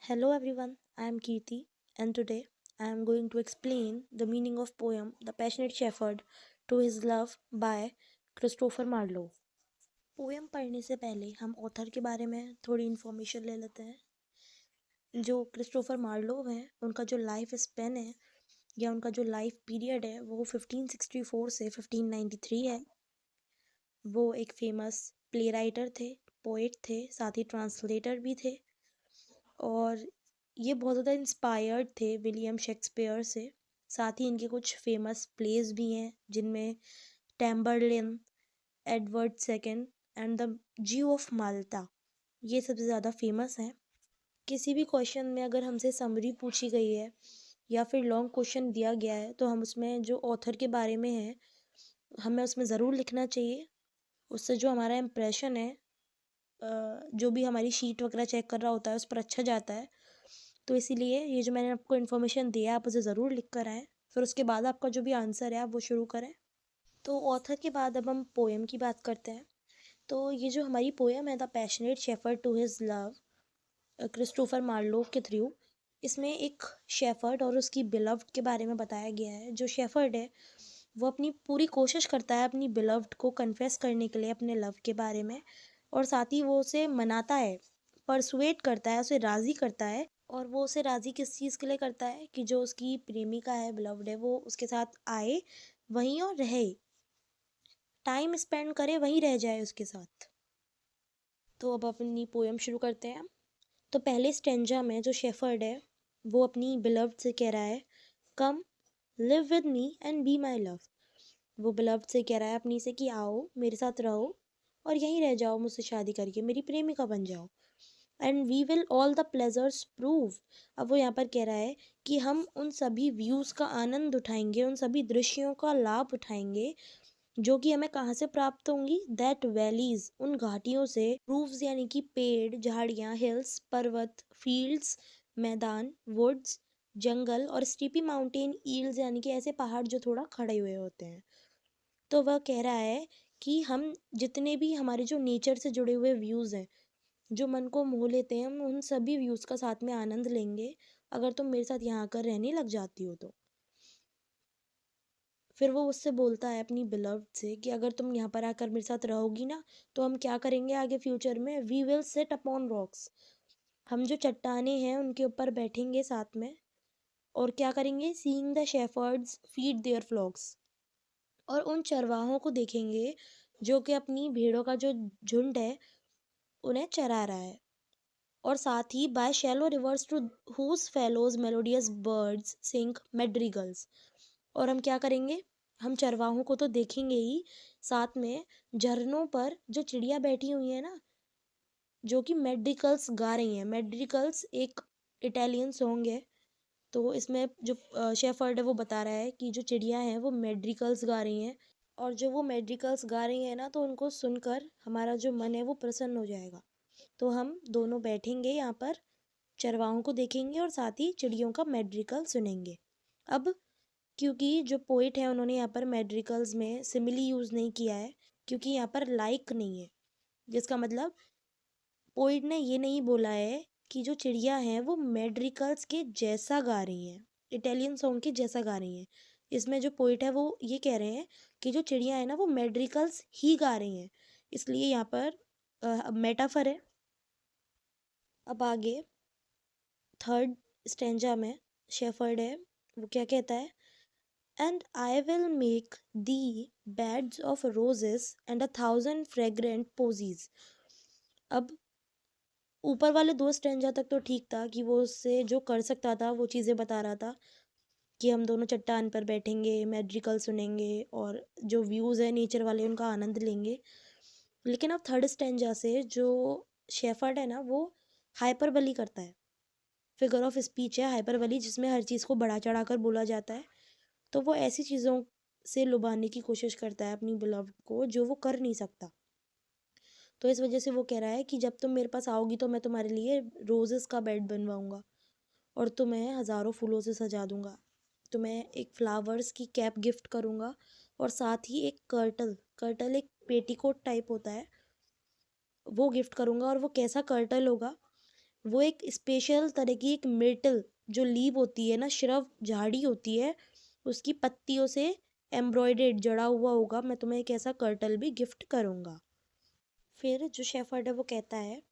Hello everyone, I am Kirti and today I am going to explain the meaning of poem The Passionate Shepherd to His Love by Christopher Marlowe. Poem पढ़ने से पहले हम author के बारे में थोड़ी information ले लेते हैं। जो क्रिस्टोफर मार्लो हैं उनका जो लाइफ स्पेन है या उनका जो लाइफ पीरियड है वो 1564 से 1593 है। वो एक फेमस प्ले राइटर थे, पोइट थे, साथ ही ट्रांसलेटर भी थे और ये बहुत ज़्यादा इंस्पायर्ड थे विलियम शेक्सपियर से। साथ ही इनके कुछ फेमस प्लेस भी हैं जिनमें टैम्बरलिन, एडवर्ड सेकंड एंड द ज्यू ऑफ माल्टा ये सबसे ज़्यादा फेमस हैं। किसी भी क्वेश्चन में अगर हमसे समरी पूछी गई है या फिर लॉन्ग क्वेश्चन दिया गया है तो हम उसमें जो ऑथर के बारे में है हमें उसमें ज़रूर लिखना चाहिए। उससे जो हमारा इम्प्रेशन है जो भी हमारी शीट वगैरह चेक कर रहा होता है उस पर अच्छा जाता है। तो इसीलिए ये जो मैंने आपको इन्फॉर्मेशन दिया आप उसे ज़रूर लिख कर आएँ। फिर उसके बाद आपका जो भी आंसर है आप वो शुरू करें। तो ऑथर के बाद अब हम पोएम की बात करते हैं। तो ये जो हमारी पोएम है the passionate shepherd to his love Christopher Marlowe के थ्रू, इसमें एक शेफर्ड और उसकी बिलव्ड के बारे में बताया गया है। जो शेफर्ड है वो अपनी पूरी कोशिश करता है अपनी बिलव्ड को कन्फेस करने के लिए अपने लव के बारे में, और साथ ही वो उसे मनाता है, परसुएट करता है, उसे राज़ी करता है। और वो उसे राज़ी किस चीज़ के लिए करता है कि जो उसकी प्रेमिका है, बिलव्ड है, वो उसके साथ आए वहीं और रहे, टाइम स्पेंड करे, वहीं रह जाए उसके साथ। तो अब अपनी पोएम शुरू करते हैं। तो पहले स्टेंजा में जो शेफर्ड है वो अपनी बिलव्ड से कह रहा है, come live with me and be my love. वो बिलव्ड से कह रहा है अपनी से कि आओ मेरे साथ रहो और यहीं रह जाओ, मुझसे शादी करके मेरी प्रेमिका बन जाओ। And we will all the pleasures prove. अब वो यहाँ पर कह रहा है कि हम उन सभी व्यूज़ का आनंद उठाएंगे, उन सभी दृश्यों का लाभ उठाएंगे जो कि हमें कहाँ से प्राप्त होंगी, दैट वैलीज, उन घाटियों से, प्रूव्स यानी कि पेड़, झाड़ियाँ, हिल्स, पर्वत, फील्ड्स, मैदान, वुड्स, जंगल, और स्टीपी माउंटेन ईल्स यानी कि ऐसे पहाड़ जो थोड़ा खड़े हुए होते हैं। तो वह कह रहा है कि हम जितने भी हमारे जो नेचर से जुड़े हुए व्यूज़ हैं जो मन को मोह लेते हैं, हम उन सभी व्यूज़ का साथ में आनंद लेंगे अगर तुम मेरे साथ यहाँ आकर रहने लग जाती हो तो। फिर वो उससे बोलता है अपनी बिलव्ड से कि अगर तुम यहाँ पर आकर मेरे साथ रहोगी ना तो हम क्या करेंगे आगे फ्यूचर में, we will sit upon rocks. हम जो चट्टाने हैं उनके ऊपर बैठेंगे साथ में और क्या करेंगे, seeing the shepherds feed their flocks, और उन चरवाहों को देखेंगे जो कि अपनी भेड़ों का जो झुंड है उन्हें चरा रहा है। और साथ ही by shallow rivers to whose falls melodious birds sing madrigals. और हम क्या करेंगे, हम चरवाहों को तो देखेंगे ही, साथ में झरनों पर जो चिड़िया बैठी हुई है ना जो कि मेड्रिकल्स गा रही हैं। मेड्रिकल्स एक इटालियन सॉन्ग है। तो इसमें जो शेफर्ड है वो बता रहा है कि जो चिड़िया हैं वो मेड्रिकल्स गा रही हैं, और जो वो मेड्रिकल्स गा रही हैं ना तो उनको सुनकर हमारा जो मन है वो प्रसन्न हो जाएगा। तो हम दोनों बैठेंगे यहाँ पर, चरवाहों को देखेंगे और साथ ही चिड़ियों का मेड्रिकल सुनेंगे। अब क्योंकि जो पोइट है उन्होंने यहाँ पर मेड्रिकल्स में सिमिली यूज़ नहीं किया है क्योंकि यहाँ पर लाइक नहीं है, जिसका मतलब पोइट ने ये नहीं बोला है कि जो चिड़िया हैं वो मेड्रिकल्स के जैसा गा रही हैं, इटालियन सॉन्ग के जैसा गा रही हैं। इसमें जो पोइट है वो ये कह रहे हैं कि जो चिड़िया है ना वो मेड्रिकल्स ही गा रही हैं, इसलिए यहाँ पर मेटाफर है। अब आगे थर्ड स्टेंजा में शेफर्ड है वो क्या कहता है, and I will make thee beds of roses and 1,000 fragrant posies. अब ऊपर वाले दो स्टेंजा तक तो ठीक था कि वो उससे जो कर सकता था वो चीज़ें बता रहा था कि हम दोनों चट्टान पर बैठेंगे, मैड्रिकल सुनेंगे और जो व्यूज़ है नेचर वाले उनका आनंद लेंगे। लेकिन अब थर्ड स्टेंजा से जो शेफर्ड है ना वो हाइपरबली करता है, फिगर ऑफ स्पीच है हाइपरबली, जिसमें हर चीज़ को बढ़ा चढ़ा कर बोला जाता है। तो वो ऐसी चीज़ों से लुभाने की कोशिश करता है अपनी बिलव्ड को जो वो कर नहीं सकता। तो इस वजह से वो कह रहा है कि जब तुम मेरे पास आओगी तो मैं तुम्हारे लिए रोजेस का बेड बनवाऊंगा और तुम्हें हज़ारों फूलों से सजा दूंगा, तुम्हें एक फ्लावर्स की कैप गिफ्ट करूंगा, और साथ ही एक कर्टल, कर्टल एक पेटीकोट टाइप होता है, वो गिफ्ट करूंगा। और वो कैसा कर्टल होगा, वो एक स्पेशल तरह की एक मिर्टल जो लीव होती है ना, श्रव झाड़ी होती है, उसकी पत्तियों से एम्ब्रॉयडेड जड़ा हुआ होगा, मैं तुम्हें एक ऐसा कर्टल भी गिफ्ट करूँगा। फिर जो शेफर्ड है वो कहता है,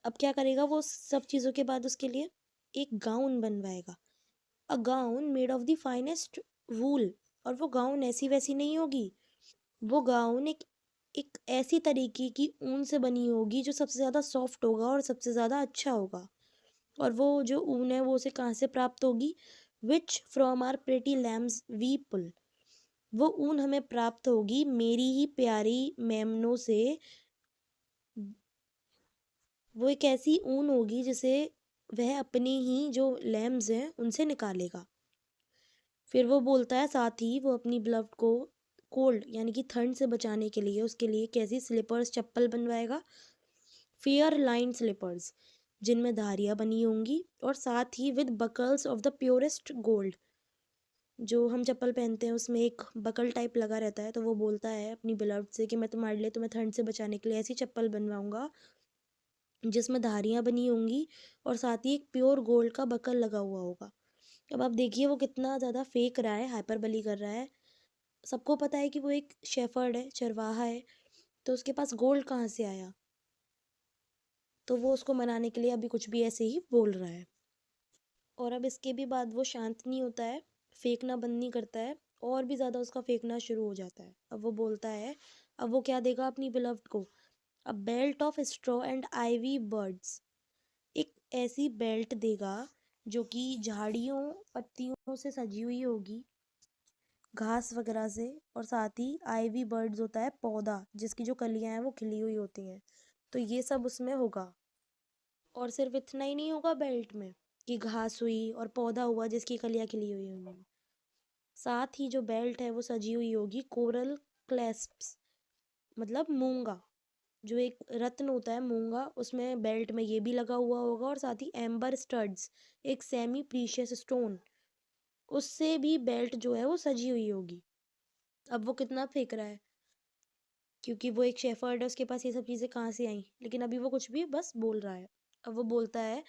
अब क्या करेगा वो सब चीज़ों के बाद उसके लिए एक गाउन बनवाएगा। A gown made of the finest wool. और वो गाउन ऐसी वैसी नहीं होगी, वो गाउन एक एक ऐसी तरीके की ऊन से बनी होगी जो सबसे ज़्यादा सॉफ्ट होगा और सबसे ज़्यादा अच्छा होगा। और वो जो ऊन है वो उसे कहाँ से प्राप्त होगी? Which from our pretty lambs we pull. वो ऊन हमें प्राप्त होगी मेरी ही प्यारी मेमनों से। वो एक ऐसी ऊन होगी जिसे वह अपनी ही जो लैम्स हैं उनसे निकालेगा। फिर वो बोलता है साथ ही वो अपनी बिलव्ड को कोल्ड यानी कि ठंड से बचाने के लिए उसके लिए कैसी स्लीपर्स चप्पल बनवाएगा? फेयर लाइन स्लीपर्स जिनमें धारियाँ बनी होंगी और साथ ही with buckles of the purest gold. जो हम चप्पल पहनते हैं उसमें एक बकल टाइप लगा रहता है, तो वो बोलता है अपनी बिलव्ड से कि मैं तुम्हारे लिए तुम्हें ठंड से बचाने के लिए ऐसी चप्पल बनवाऊंगा जिसमें धारियाँ बनी होंगी और साथ ही एक प्योर गोल्ड का बकल लगा हुआ होगा। अब आप देखिए वो कितना ज़्यादा फेक रहा है, हाइपरबली कर रहा है। सबको पता है कि वो एक शेफर्ड है, चरवाहा है, तो उसके पास गोल्ड कहाँ से आया? तो वो उसको मनाने के लिए अभी कुछ भी ऐसे ही बोल रहा है। और अब इसके भी बाद वो शांत नहीं होता है, फेंकना बंद नहीं करता है, और भी ज़्यादा उसका फेंकना शुरू हो जाता है। अब वो बोलता है, अब वो क्या देगा अपनी बिलव्ड को? A belt of straw and ivy birds. एक ऐसी बेल्ट देगा जो कि झाड़ियों पत्तियों से सजी हुई होगी, घास वगैरह से, और साथ ही आईवी बर्ड्स होता है पौधा जिसकी जो कलियां हैं वो खिली हुई होती हैं, तो ये सब उसमें होगा। और सिर्फ इतना ही नहीं होगा बेल्ट में कि घास हुई और पौधा हुआ जिसकी कलियां खिली हुई होंगी, साथ ही जो बेल्ट है वो सजी हुई होगी कोरल क्लैस्प्स, मतलब मूंगा। जो एक रत्न होता है मूंगा, उसमें बेल्ट में ये भी लगा हुआ होगा, और साथ ही एम्बर स्टड्स, एक सेमी प्रीशियस स्टोन, उससे भी बेल्ट जो है वो सजी हुई होगी। अब वो कितना फेंक रहा है, क्योंकि वो एक शेफर्ड है, उसके पास ये सब चीज़ें कहाँ से आई, लेकिन अभी वो कुछ भी बस बोल रहा है। अब वो बोलता है,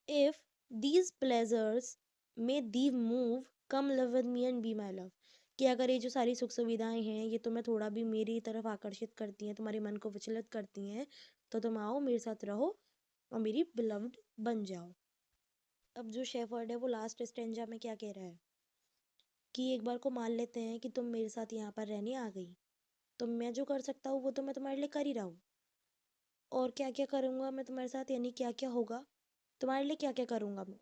if these pleasures may thee move come live with me and be my love. कि अगर ये जो सारी सुख सुविधाएं हैं ये तुम्हें थोड़ा भी मेरी तरफ आकर्षित करती हैं, तुम्हारे मन को विचलित करती हैं, तो तुम आओ मेरे साथ रहो और मेरी बिलव्ड बन जाओ। अब जो शेफर्ड है वो लास्ट स्टेंजा में क्या कह रहा है कि एक बार को मान लेते हैं कि तुम मेरे साथ यहाँ पर रहने आ गई, तो मैं जो कर सकता हूँ वो तो मैं तुम्हारे लिए कर ही रहा हूँ। और क्या क्या करूँगा मैं तुम्हारे साथ, यानी क्या क्या होगा तुम्हारे लिए, क्या क्या करूँगा मैं?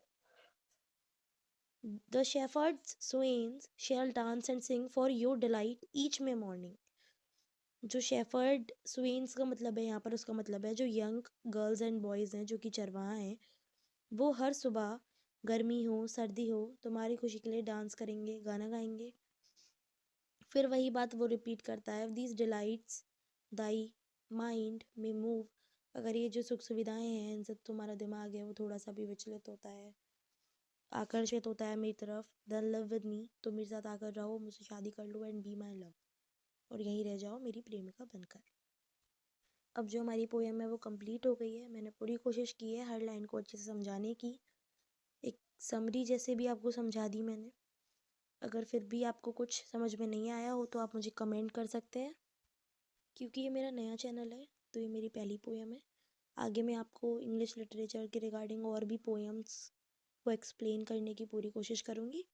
The shepherds swains shall dance and sing for your delight each May morning। जो शेफर्ड स्वेन्स का मतलब है यहाँ पर, उसका मतलब है जो यंग गर्ल्स एंड बॉयज़ हैं जो कि चरवाहा हैं, वो हर सुबह गर्मी हो सर्दी हो तुम्हारी खुशी के लिए डांस करेंगे, गाना गाएंगे। फिर वही बात वो रिपीट करता है, दीज डिलाइट्स दाई माइंड में मूव। अगर ये जो सुख सुविधाएं हैं इनसे तुम्हारा दिमाग है वो थोड़ा सा भी विचलित होता है, आकर्षित होता है मेरी तरफ, देन लव विद मी, तो मेरे साथ आकर रहो, मुझसे शादी कर लो, एंड बी माई लव, और यहीं रह जाओ मेरी प्रेमिका बनकर। अब जो हमारी पोएम है वो कंप्लीट हो गई है। मैंने पूरी कोशिश की है हर लाइन को अच्छे से समझाने की, एक समरी जैसे भी आपको समझा दी मैंने। अगर फिर भी आपको कुछ समझ में नहीं आया हो तो आप मुझे कमेंट कर सकते हैं। क्योंकि ये मेरा नया चैनल है तो ये मेरी पहली पोएम है। आगे मैं आपको इंग्लिश लिटरेचर के रिगार्डिंग और भी पोएम्स को एक्सप्लेन करने की पूरी कोशिश करूँगी।